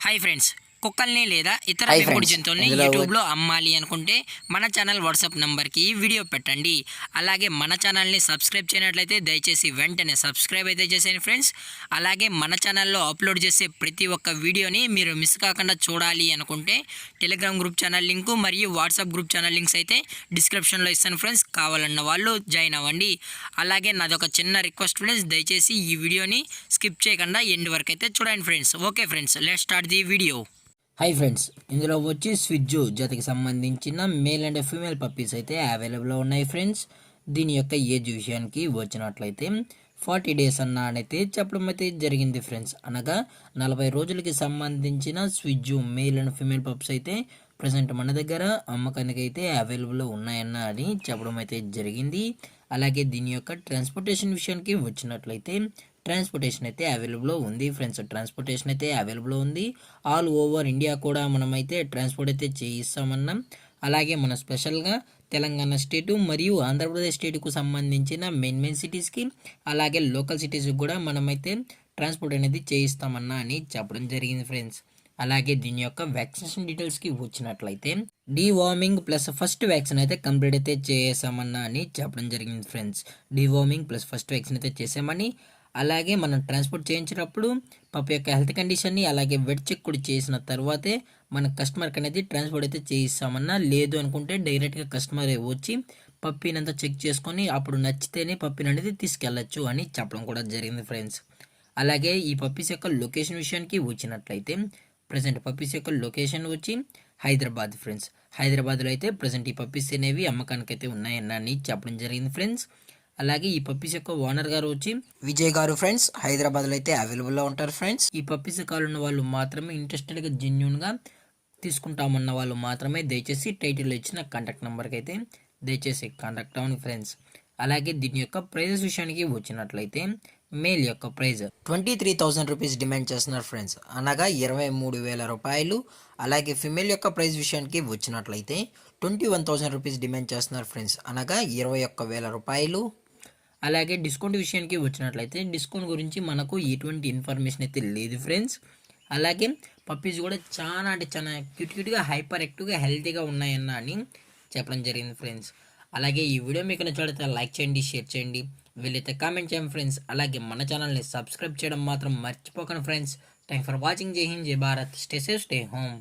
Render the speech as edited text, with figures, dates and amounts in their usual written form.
Hi friends, కుక్కల్ని లేదా ఇతర హాయ్ పెంపుడు ఫ్రెండ్స్ జంతువుల్ని ఇందులో యూట్యూబ్లో అమ్మాలి అనుకుంటే మన ఛానల్ వాట్సాప్ నంబర్కి వీడియో పెట్టండి. అలాగే మన ఛానల్ని సబ్స్క్రైబ్ చేయనట్లయితే దయచేసి వెంటనే సబ్స్క్రైబ్ అయితే చేసేయండి ఫ్రెండ్స్. అలాగే మన ఛానల్లో అప్లోడ్ చేసే ప్రతి ఒక్క వీడియోని మీరు మిస్ కాకుండా చూడాలి అనుకుంటే టెలిగ్రామ్ గ్రూప్ ఛానల్ లింకు మరియు వాట్సాప్ గ్రూప్ ఛానల్ లింక్స్ అయితే డిస్క్రిప్షన్లో ఇస్తాను ఫ్రెండ్స్. కావాలన్న వాళ్ళు జాయిన్ అవ్వండి. అలాగే నాదొక చిన్న రిక్వెస్ట్ ఫ్రెండ్స్, దయచేసి ఈ వీడియోని స్కిప్ చేయకుండా ఎండ్ వరకు అయితే చూడండి friends. Okay friends, let's start the video. Hi friends ఇందులో వచ్చి స్విజ్జు జతకి సంబంధించిన మేల్ అండ్ ఫీమేల్ పప్పీస్ అయితే అవైలబుల్లో ఉన్నాయి ఫ్రెండ్స్. దీని యొక్క ఏజ్ విషయానికి వచ్చినట్లయితే 40 డేస్ అన్నైతే చెప్పడం అయితే జరిగింది ఫ్రెండ్స్. అనగా 40 రోజులకి సంబంధించిన స్విజ్జు మేల్ అండ్ ఫీమేల్ పప్స్ అయితే ప్రజెంట్ మన దగ్గర అమ్మకానికి అయితే అవైలబుల్లో ఉన్నాయన్న అని చెప్పడం అయితే జరిగింది. అలాగే దీని యొక్క ట్రాన్స్పోర్టేషన్ విషయానికి వచ్చినట్లయితే ట్రాన్స్పోర్టేషన్ అయితే అవైలబుల్లో ఉంది ఫ్రెండ్స్. ట్రాన్స్పోర్టేషన్ అయితే అవైలబుల్లో ఉంది. ఆల్ ఓవర్ ఇండియా కూడా మనమైతే ట్రాన్స్పోర్ట్ అయితే చేయిస్తామన్నాం. అలాగే మన స్పెషల్గా తెలంగాణ స్టేటు మరియు ఆంధ్రప్రదేశ్ స్టేట్కు సంబంధించిన మెయిన్ సిటీస్కి అలాగే లోకల్ సిటీస్కి కూడా మనమైతే ట్రాన్స్పోర్ట్ అనేది చేయిస్తామన్నా అని చెప్పడం జరిగింది ఫ్రెండ్స్. అలాగే దీని యొక్క వ్యాక్సినేషన్ డీటెయిల్స్కి వచ్చినట్లయితే డీవార్మింగ్ ప్లస్ ఫస్ట్ వ్యాక్సిన్ అయితే కంప్లీట్ అయితే చేసామన్నా అని చెప్పడం జరిగింది friends. Deworming plus first vaccine అయితే చేసామని, అలాగే మనం ట్రాన్స్పోర్ట్ చేయించినప్పుడు పప్పు యొక్క హెల్త్ కండిషన్ని అలాగే వెట్ చెక్ కూడా చేసిన తర్వాతే మన కస్టమర్కి అనేది ట్రాన్స్పోర్ట్ అయితే చేయిస్తామన్నా. లేదు అనుకుంటే డైరెక్ట్గా కస్టమర్ వచ్చి పప్పీని అంతా చెక్ చేసుకొని అప్పుడు నచ్చితేనే పప్పీని అనేది తీసుకెళ్ళచ్చు అని చెప్పడం కూడా జరిగింది ఫ్రెండ్స్. అలాగే ఈ పప్పీస్ యొక్క లొకేషన్ విషయానికి వచ్చినట్లయితే ప్రజెంట్ పప్పీస్ యొక్క లొకేషన్ వచ్చి హైదరాబాద్ ఫ్రెండ్స్. హైదరాబాద్లో అయితే ప్రజెంట్ ఈ పప్పీస్ అనేవి అమ్మకానికి అయితే ఉన్నాయని చెప్పడం జరిగింది ఫ్రెండ్స్. అలాగే ఈ పప్పీస్ యొక్క ఓనర్ గారు వచ్చి విజయ్ గారు ఫ్రెండ్స్. హైదరాబాద్లో అయితే అవైలబుల్లో ఉంటారు ఫ్రెండ్స్. ఈ పప్పీస్ కావాలన్న వాళ్ళు మాత్రమే, ఇంట్రెస్టెడ్గా జెన్యున్గా తీసుకుంటామన్న వాళ్ళు మాత్రమే దయచేసి టైటిల్లో ఇచ్చిన కాంటాక్ట్ నెంబర్కి అయితే దయచేసి కాంటాక్ట్ అవ్వండి ఫ్రెండ్స్. అలాగే దీని యొక్క ప్రైజెస్ విషయానికి వచ్చినట్లయితే మేల్ యొక్క ప్రైజ్ 23,000 రూపీస్ డిమాండ్ చేస్తున్నారు ఫ్రెండ్స్, అనగా 23,000 రూపాయలు. అలాగే ఫిమేల్ యొక్క ప్రైజ్ విషయానికి వచ్చినట్లయితే 21,000 రూపీస్ డిమాండ్ చేస్తున్నారు ఫ్రెండ్స్, అనగా 21,000 రూపాయలు. అలాగే డిస్కౌంట్ విషయానికి వచ్చినట్లయితే డిస్కౌంట్ గురించి మనకు ఎటువంటి ఇన్ఫర్మేషన్ అయితే లేదు ఫ్రెండ్స్. అలాగే పప్పీస్ కూడా చాలా అంటే చాలా క్యూట్గా హైపర్ యాక్టివ్గా హెల్తీగా ఉన్నాయన్న అని చెప్పడం జరిగింది ఫ్రెండ్స్. అలాగే ఈ వీడియో మీకు నచ్చినట్లయితే లైక్ చేయండి, షేర్ చేయండి, వీలైతే కామెంట్ చేయండి ఫ్రెండ్స్. అలాగే మన ఛానల్ని సబ్స్క్రైబ్ చేయడం మాత్రం మర్చిపోకండి ఫ్రెండ్స్. Thank for watching. జై హింద్, జై Bharat, stay safe, stay home.